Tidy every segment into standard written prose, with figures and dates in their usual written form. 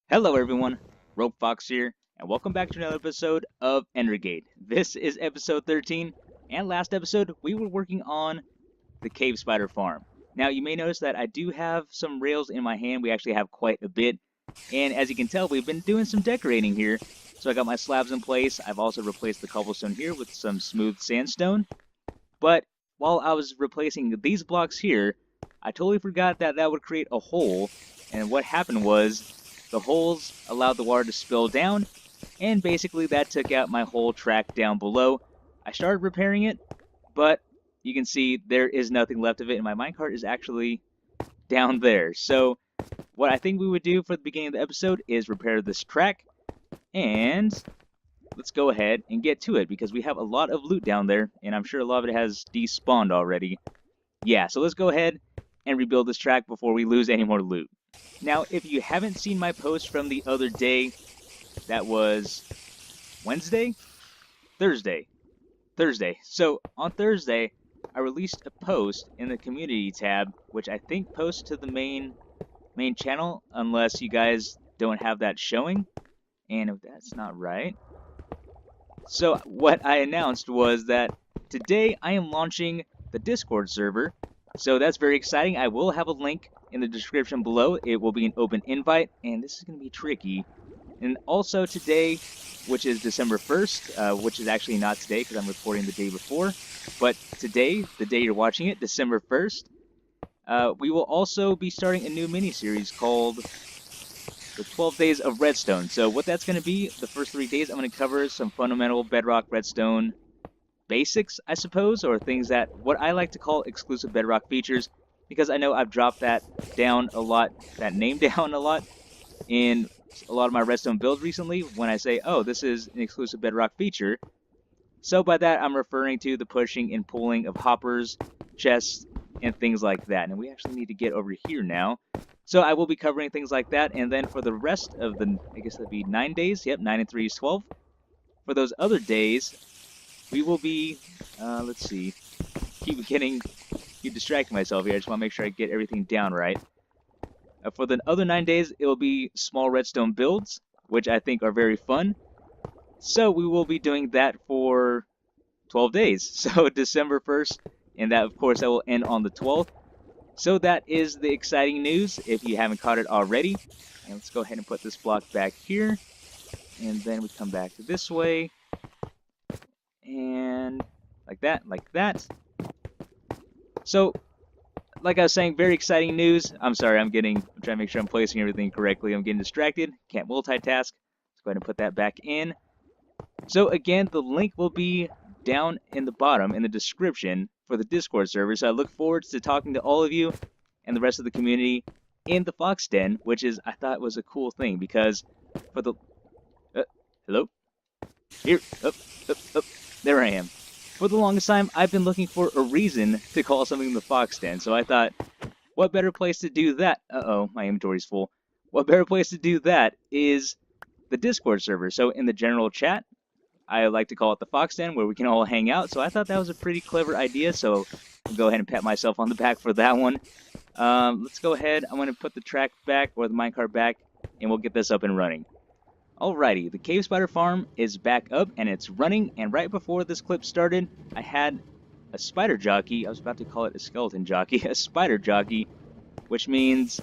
Hello everyone, Rope Fox here, and welcome back to another episode of Endergate. This is episode 13, and last episode we were working on the cave spider farm. Now you may notice that I do have some rails in my hand, we actually have quite a bit, and as you can tell we've been doing some decorating here. So I got my slabs in place, I've also replaced the cobblestone here with some smooth sandstone, but while I was replacing these blocks here, I totally forgot that that would create a hole, and what happened was the holes allowed the water to spill down, and basically that took out my whole track down below. I started repairing it, but you can see there is nothing left of it, and my minecart is actually down there. So what I think we would do for the beginning of the episode is repair this track, and let's go ahead and get to it, because we have a lot of loot down there, and I'm sure a lot of it has despawned already. Yeah, so let's go ahead and rebuild this track before we lose any more loot. Now, if you haven't seen my post from the other day, that was Wednesday? Thursday. So, on Thursday, I released a post in the community tab, which I think posts to the main channel, unless you guys don't have that showing. And if that's not right. So, what I announced was that today I am launching the Discord server. So that's very exciting. I will have a link in the description below. It will be an open invite, and this is going to be tricky. And also today, which is December 1st, which is actually not today because I'm recording the day before, but today, the day you're watching it, December 1st, we will also be starting a new mini-series called the 12 Days of Redstone. So what that's going to be, the first 3 days, I'm going to cover some fundamental Bedrock Redstone basics, I suppose, or things that what I like to call exclusive Bedrock features, because I know I've dropped that down a lot, that name down a lot in a lot of my Redstone builds recently when I say, oh, this is an exclusive Bedrock feature. So by that, I'm referring to the pushing and pulling of hoppers, chests, and things like that. And we actually need to get over here now. So I will be covering things like that, and then for the rest of the, I guess that'd be 9 days, yep, 9 and 3 is 12. For those other days, we will be, let's see, keep distracting myself here. I just want to make sure I get everything down right. For the other 9 days, it will be small redstone builds, which I think are very fun. So we will be doing that for 12 days. So December 1st, and that, of course, that will end on the 12th. So that is the exciting news, if you haven't caught it already. And let's go ahead and put this block back here. And then we come back this way. And like that. So, like I was saying, very exciting news. I'm sorry, I'm trying to make sure I'm placing everything correctly. I'm getting distracted. Can't multitask. Let's go ahead and put that back in. So again, the link will be down in the bottom in the description for the Discord server. So I look forward to talking to all of you and the rest of the community in the Fox Den, which is, I thought was a cool thing, because for the... hello? Here, up. There I am. For the longest time, I've been looking for a reason to call something the Fox Den, so I thought, what better place to do that? Uh-oh, my inventory's full. What better place to do that is the Discord server. So in the general chat, I like to call it the Fox Den, where we can all hang out, so I thought that was a pretty clever idea, so I'll go ahead and pat myself on the back for that one. Let's go ahead, I'm going to put the track back, or the minecart back, and we'll get this up and running. Alrighty, the cave spider farm is back up and it's running, and right before this clip started, I had a spider jockey. I was about to call it a skeleton jockey, a spider jockey, which means,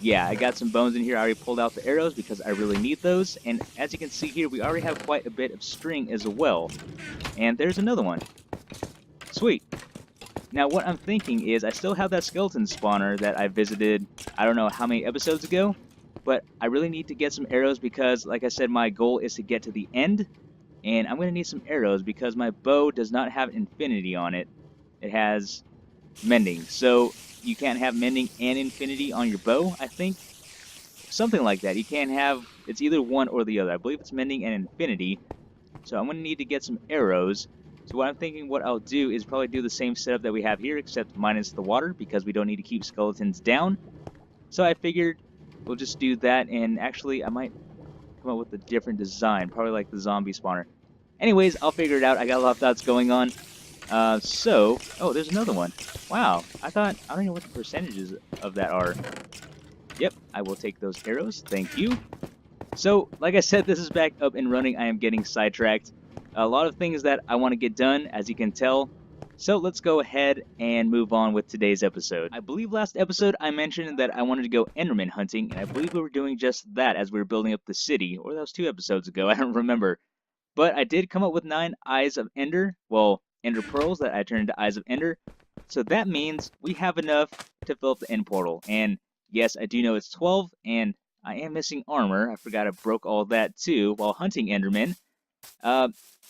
yeah, I got some bones in here. I already pulled out the arrows because I really need those, and as you can see here, we already have quite a bit of string as well. And there's another one. Sweet. Now what I'm thinking is I still have that skeleton spawner that I visited, I don't know how many episodes ago, but I really need to get some arrows because, like I said, my goal is to get to the end, and I'm going to need some arrows because my bow does not have infinity on it. It has mending, so you can't have mending and infinity on your bow, I think. Something like that. You can't have, it's either one or the other. I believe it's mending and infinity, so I'm going to need to get some arrows. So what I'm thinking what I'll do is probably do the same setup that we have here, except minus the water, because we don't need to keep skeletons down. So I figured we'll just do that, and actually I might come up with a different design, probably like the zombie spawner. Anyways, I'll figure it out. I got a lot of thoughts going on. Oh, there's another one. Wow, I don't know what the percentages of that are. Yep, I will take those arrows. Thank you. So, like I said, this is back up and running. I am getting sidetracked. A lot of things that I want to get done, as you can tell. So let's go ahead and move on with today's episode. I believe last episode I mentioned that I wanted to go Enderman hunting, and I believe we were doing just that as we were building up the city, or that was 2 episodes ago, I don't remember. But I did come up with 9 Eyes of Ender, well, Ender Pearls that I turned into Eyes of Ender. So that means we have enough to fill up the end portal. And yes, I do know it's 12, and I am missing armor. I forgot I broke all that too while hunting Enderman.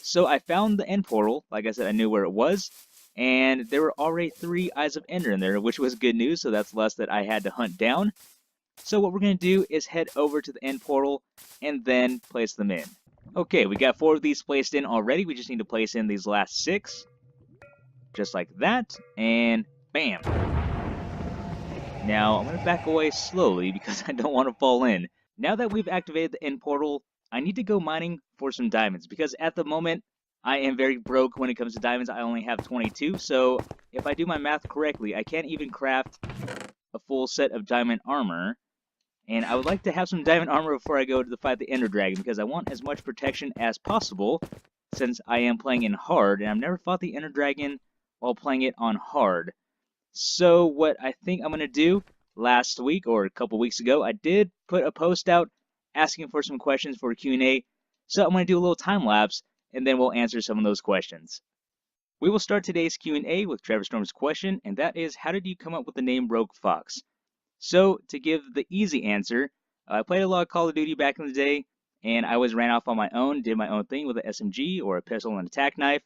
So I found the end portal. Like I said, I knew where it was. And there were already 3 Eyes of Ender in there, which was good news. So that's less that I had to hunt down. So what we're going to do is head over to the end portal and then place them in. Okay, we got 4 of these placed in already. We just need to place in these last 6. Just like that. And bam. Now, I'm going to back away slowly because I don't want to fall in. Now that we've activated the end portal, I need to go mining for some diamonds because at the moment, I am very broke when it comes to diamonds. I only have 22, so if I do my math correctly, I can't even craft a full set of diamond armor. And I would like to have some diamond armor before I go to fight the Ender Dragon because I want as much protection as possible since I am playing in hard, and I've never fought the Ender Dragon while playing it on hard. So what I think I'm going to do, last week or a couple weeks ago, I did put a post out asking for some questions for Q&A. So I'm going to do a little time lapse and then we'll answer some of those questions. We will start today's Q&A with Trevor Storm's question, and that is, how did you come up with the name Rogue Fox? So to give the easy answer, I played a lot of Call of Duty back in the day, and I always ran off on my own, did my own thing with an SMG or a pistol and attack knife.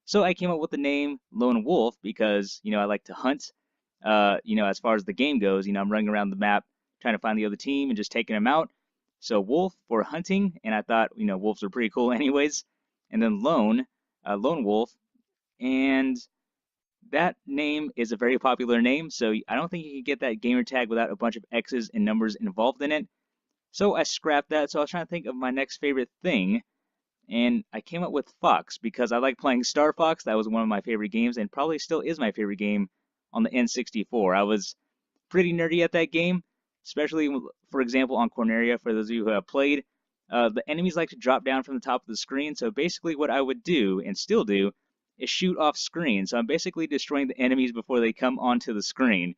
So I came up with the name Lone Wolf because, I like to hunt. As far as the game goes, I'm running around the map trying to find the other team and just taking them out. So Wolf for hunting, and I thought, wolves are pretty cool anyways. And then Lone Wolf, and that name is a very popular name, so I don't think you can get that gamer tag without a bunch of X's and numbers involved in it. So I scrapped that, so I was trying to think of my next favorite thing, and I came up with Fox because I like playing Star Fox. That was one of my favorite games, and probably still is my favorite game on the N64. I was pretty nerdy at that game, especially, for example, on Corneria, for those of you who have played. The enemies like to drop down from the top of the screen, so basically what I would do, and still do, is shoot off screen. So I'm basically destroying the enemies before they come onto the screen.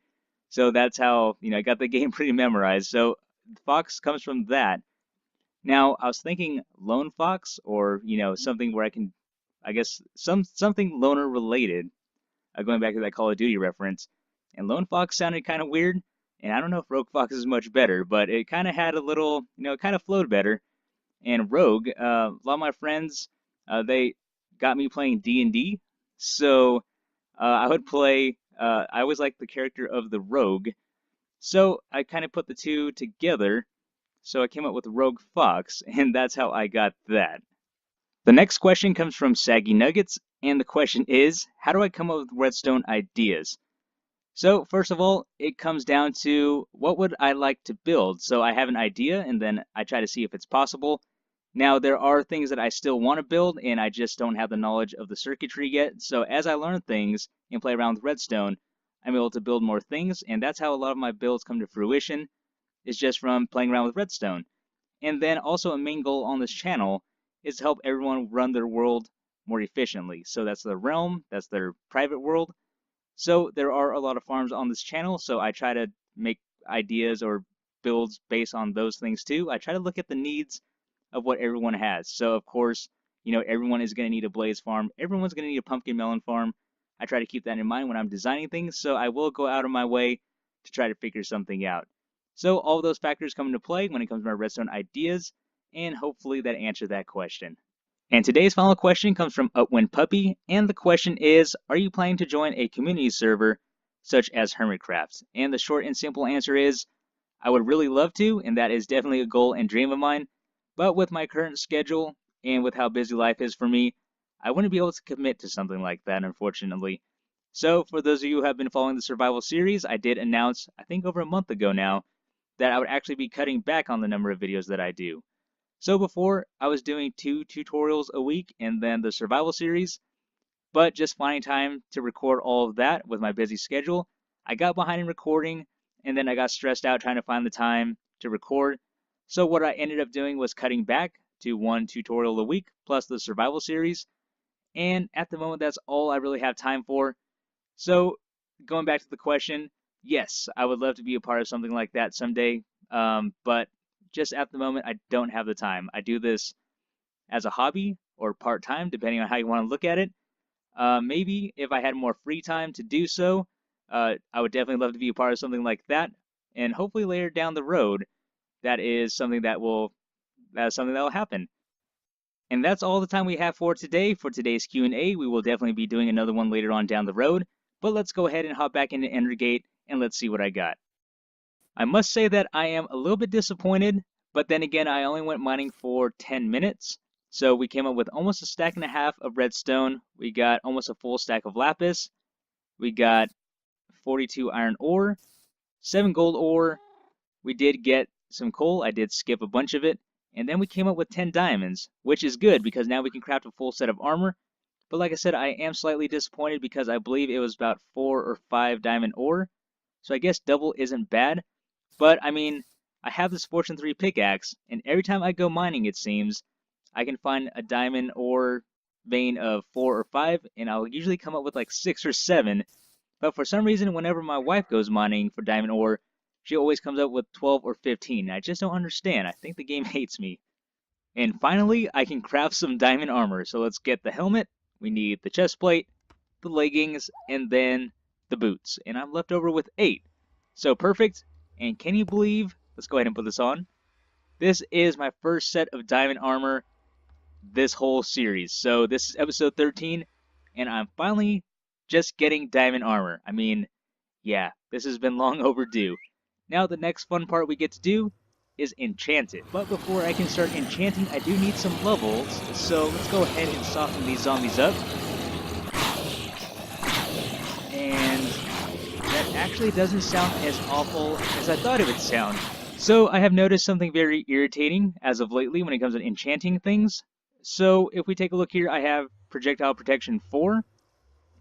So that's how, I got the game pretty memorized. So Fox comes from that. Now, I was thinking Lone Fox, or, something where I can, I guess, something loner related, going back to that Call of Duty reference. And Lone Fox sounded kind of weird, and I don't know if Rogue Fox is much better, but it kind of had a little, it kind of flowed better. And Rogue, a lot of my friends, they got me playing D&D, so I would play, I always liked the character of the Rogue, so I kind of put the two together, so I came up with Rogue Fox, and that's how I got that. The next question comes from Saggy Nuggets, and the question is, how do I come up with redstone ideas? So first of all, it comes down to what would I like to build? So I have an idea, and then I try to see if it's possible. Now, there are things that I still want to build, and I just don't have the knowledge of the circuitry yet. So as I learn things and play around with redstone, I'm able to build more things, and that's how a lot of my builds come to fruition, is just from playing around with redstone. And then also a main goal on this channel is to help everyone run their world more efficiently. So that's their realm, that's their private world. So there are a lot of farms on this channel, so I try to make ideas or builds based on those things too. I try to look at the needs of what everyone has. So of course, everyone is going to need a blaze farm. Everyone's going to need a pumpkin melon farm. I try to keep that in mind when I'm designing things, so I will go out of my way to try to figure something out. So all of those factors come into play when it comes to my redstone ideas, and hopefully that answered that question. And today's final question comes from Upwind Puppy, and the question is, are you planning to join a community server such as Hermitcraft? And the short and simple answer is, I would really love to, and that is definitely a goal and dream of mine. But with my current schedule and with how busy life is for me, I wouldn't be able to commit to something like that, unfortunately. So for those of you who have been following the survival series, I did announce, I think over a month ago now, that I would actually be cutting back on the number of videos that I do. So before, I was doing 2 tutorials a week and then the survival series, but just finding time to record all of that with my busy schedule, I got behind in recording, and then I got stressed out trying to find the time to record. So what I ended up doing was cutting back to 1 tutorial a week, plus the survival series. And at the moment, that's all I really have time for. So going back to the question, yes, I would love to be a part of something like that someday. But just at the moment, I don't have the time. I do this as a hobby or part-time, depending on how you want to look at it. Maybe if I had more free time to do so, I would definitely love to be a part of something like that. And hopefully later down the road, that is something that will happen. And that's all the time we have for today. For today's Q&A, we will definitely be doing another one later on down the road. But let's go ahead and hop back into Endergate and let's see what I got. I must say that I am a little bit disappointed, but then again, I only went mining for 10 minutes. So we came up with almost a stack and a half of redstone. We got almost a full stack of lapis. We got 42 iron ore, 7 gold ore. We did get some coal. I did skip a bunch of it. And then we came up with 10 diamonds, which is good because now we can craft a full set of armor. But like I said, I am slightly disappointed because I believe it was about 4 or 5 diamond ore. So I guess double isn't bad. But I mean, I have this Fortune 3 pickaxe, and every time I go mining, it seems, I can find a diamond ore vein of 4 or 5, and I'll usually come up with like 6 or 7. But for some reason, whenever my wife goes mining for diamond ore, she always comes up with 12 or 15. I just don't understand. I think the game hates me. And finally, I can craft some diamond armor. So let's get the helmet. We need the chest plate, the leggings, and then the boots. And I'm left over with 8. So perfect. And can you believe, let's go ahead and put this on. This is my first set of diamond armor this whole series. So this is episode 13, and I'm finally just getting diamond armor. I mean, yeah, this has been long overdue. Now the next fun part we get to do is enchant it. But before I can start enchanting, I do need some levels. So let's go ahead and soften these zombies up. And that actually doesn't sound as awful as I thought it would sound. So I have noticed something very irritating as of lately when it comes to enchanting things. So if we take a look here, I have projectile protection 4.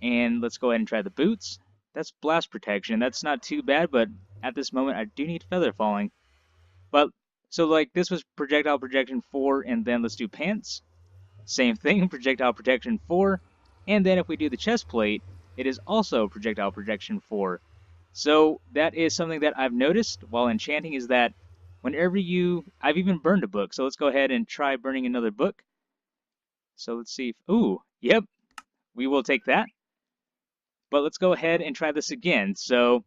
And let's go ahead and try the boots. That's blast protection. That's not too bad, but at this moment I do need feather falling. But so like this was projectile protection 4, and then let's do pants. Same thing, projectile protection 4. And then if we do the chest plate, it is also projectile protection 4. So that is something that I've noticed while enchanting, is that whenever I've even burned a book. So let's go ahead and try burning another book. So let's see if, ooh, yep, we will take that. But let's go ahead and try this again. So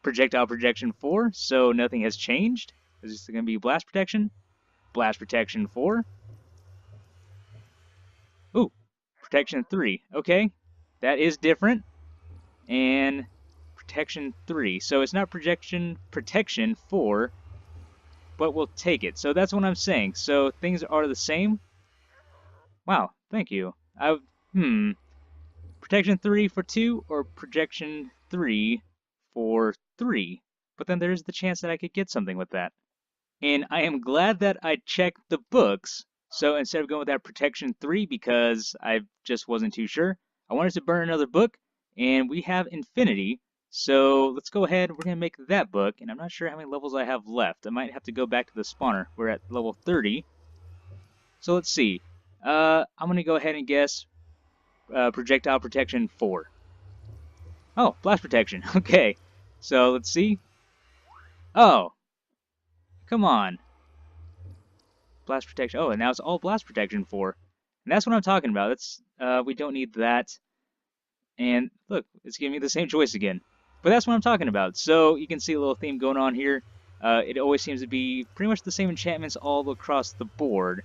projectile protection 4, so nothing has changed. Is this going to be blast protection? Blast protection 4. Ooh, protection 3. Okay, that is different. And protection 3. So it's not protection 4, but we'll take it. So that's what I'm saying. So things are the same. Wow, thank you. Protection 3 for 2 or protection 3 for 3. But then there's the chance that I could get something with that. And I am glad that I checked the books. So instead of going with that protection 3, because I just wasn't too sure, I wanted to burn another book, and we have infinity. So let's go ahead, we're going to make that book, and I'm not sure how many levels I have left. I might have to go back to the spawner. We're at level 30. So let's see. I'm going to go ahead and guess projectile protection 4. Oh, blast protection. Okay. So let's see. Oh. Come on. Blast protection. Oh, and now it's all blast protection 4. And that's what I'm talking about. That's we don't need that. And look, it's giving me the same choice again. But that's what I'm talking about. So you can see a little theme going on here. It always seems to be pretty much the same enchantments all across the board.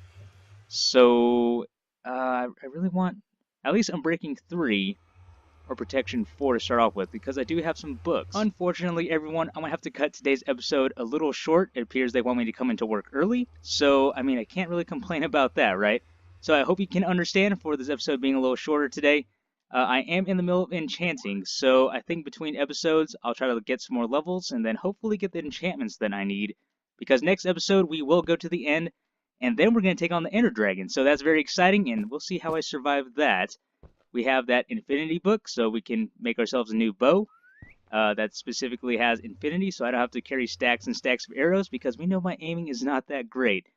So I really want at least Unbreaking 3 or Protection 4 to start off with, because I do have some books. Unfortunately, everyone, I'm going to have to cut today's episode a little short. It appears they want me to come into work early. So, I mean, I can't really complain about that, right? So I hope you can understand for this episode being a little shorter today. I am in the middle of enchanting, so I think between episodes, I'll try to get some more levels and then hopefully get the enchantments that I need. Because next episode, we will go to the end, and then we're going to take on the Ender Dragon. So that's very exciting, and we'll see how I survive that. We have that Infinity book, so we can make ourselves a new bow. that specifically has infinity, so I don't have to carry stacks and stacks of arrows because we know my aiming is not that great.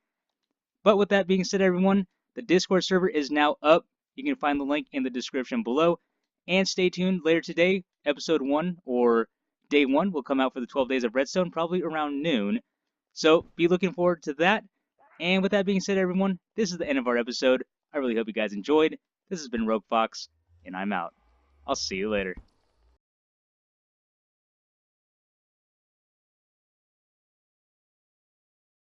But with that being said, everyone, the Discord server is now up. You can find the link in the description below. And stay tuned later today. Episode 1 or Day 1 will come out for the 12 Days of Redstone, probably around noon. So be looking forward to that. And with that being said, everyone, this is the end of our episode. I really hope you guys enjoyed. This has been Rogue Fox, and I'm out. I'll see you later.